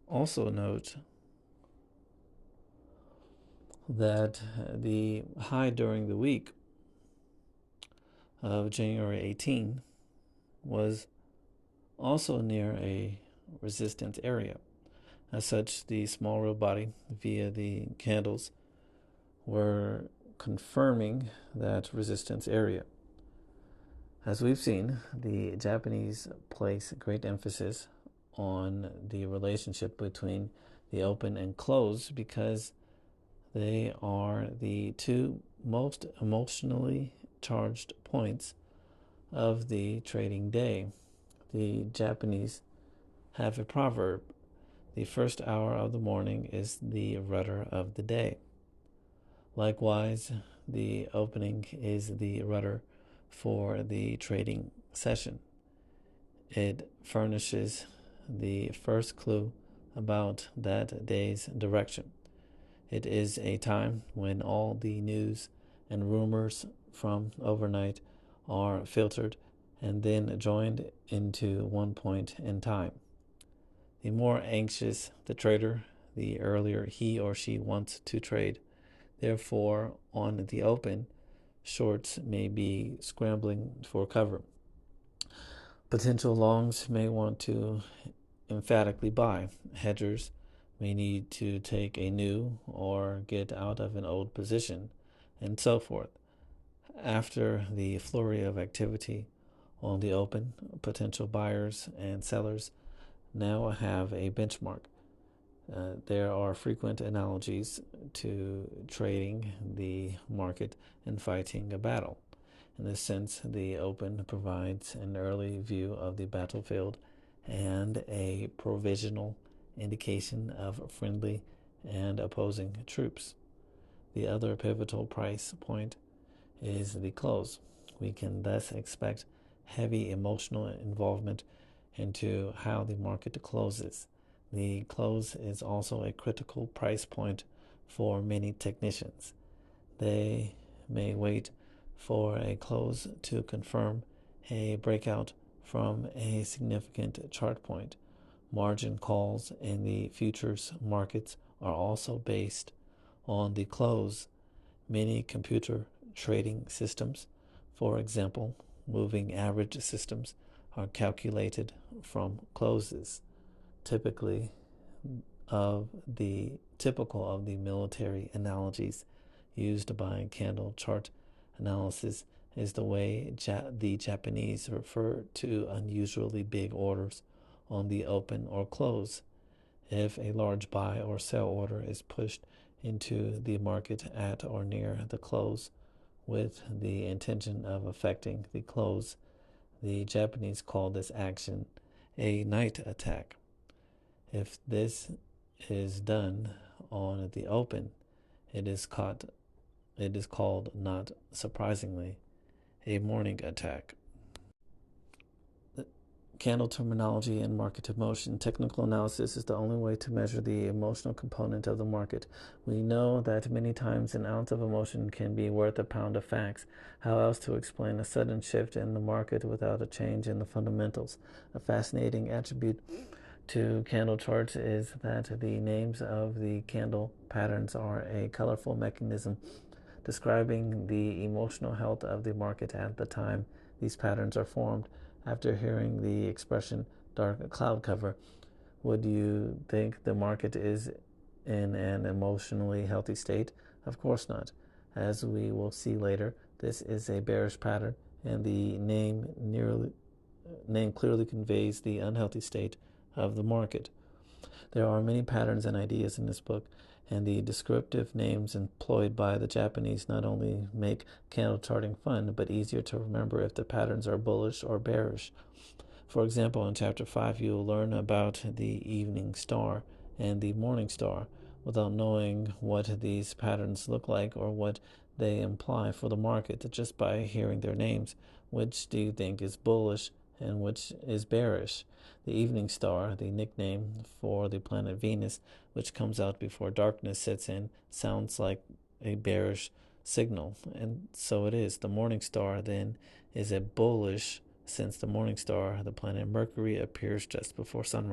Also note that the high during the week of January 18 was also near a resistance area. As such, the small real body via the candles were confirming that resistance area. As we've seen, the Japanese place great emphasis on the relationship between the open and close because they are the two most emotionally charged points of the trading day. The Japanese have a proverb: the first hour of the morning is the rudder of the day. Likewise, the opening is the rudder for the trading session. It furnishes the first clue about that day's direction. It is a time when all the news and rumors from overnight are filtered and then joined into one point in time. The more anxious the trader, the earlier he or she wants to trade. Therefore, on the open, shorts may be scrambling for cover. Potential longs may want to emphatically buy. Hedgers may need to take a new or get out of an old position, and so forth. After the flurry of activity on the open, potential buyers and sellers now have a benchmark. There are frequent analogies to trading the market and fighting a battle. In this sense, the open provides an early view of the battlefield and a provisional indication of friendly and opposing troops. The other pivotal price point is the close. We can thus expect heavy emotional involvement into how the market closes. The close is also a critical price point for many technicians. They may wait for a close to confirm a breakout from a significant chart point. Margin calls in the futures markets are also based on the close. Many computer trading systems, for example, moving average systems, are calculated from closes. Typical of the military analogies used by candle chart analysis is the way the Japanese refer to unusually big orders on the open or close. If a large buy or sell order is pushed into the market at or near the close with the intention of affecting the close, the Japanese call this action a night attack. If this is done on the open, it is called, not surprisingly, a morning attack. Candle terminology and market emotion. Technical analysis is the only way to measure the emotional component of the market. We know that many times an ounce of emotion can be worth a pound of facts. How else to explain a sudden shift in the market without a change in the fundamentals? A fascinating attribute to candle charts is that the names of the candle patterns are a colorful mechanism describing the emotional health of the market at the time these patterns are formed. After hearing the expression dark cloud cover, would you think the market is in an emotionally healthy state? Of course not. As we will see later, this is a bearish pattern, and the name clearly conveys the unhealthy state of the market. There are many patterns and ideas in this book, and the descriptive names employed by the Japanese not only make candle charting fun, but easier to remember if the patterns are bullish or bearish. For example, in Chapter 5, you will learn about the evening star and the morning star without knowing what these patterns look like or what they imply for the market just by hearing their names. Which do you think is bullish and which is bearish? The evening star, the nickname for the planet Venus, which comes out before darkness sets in, sounds like a bearish signal, and so it is. The morning star, then, is a bullish, since the morning star, the planet Mercury, appears just before sunrise.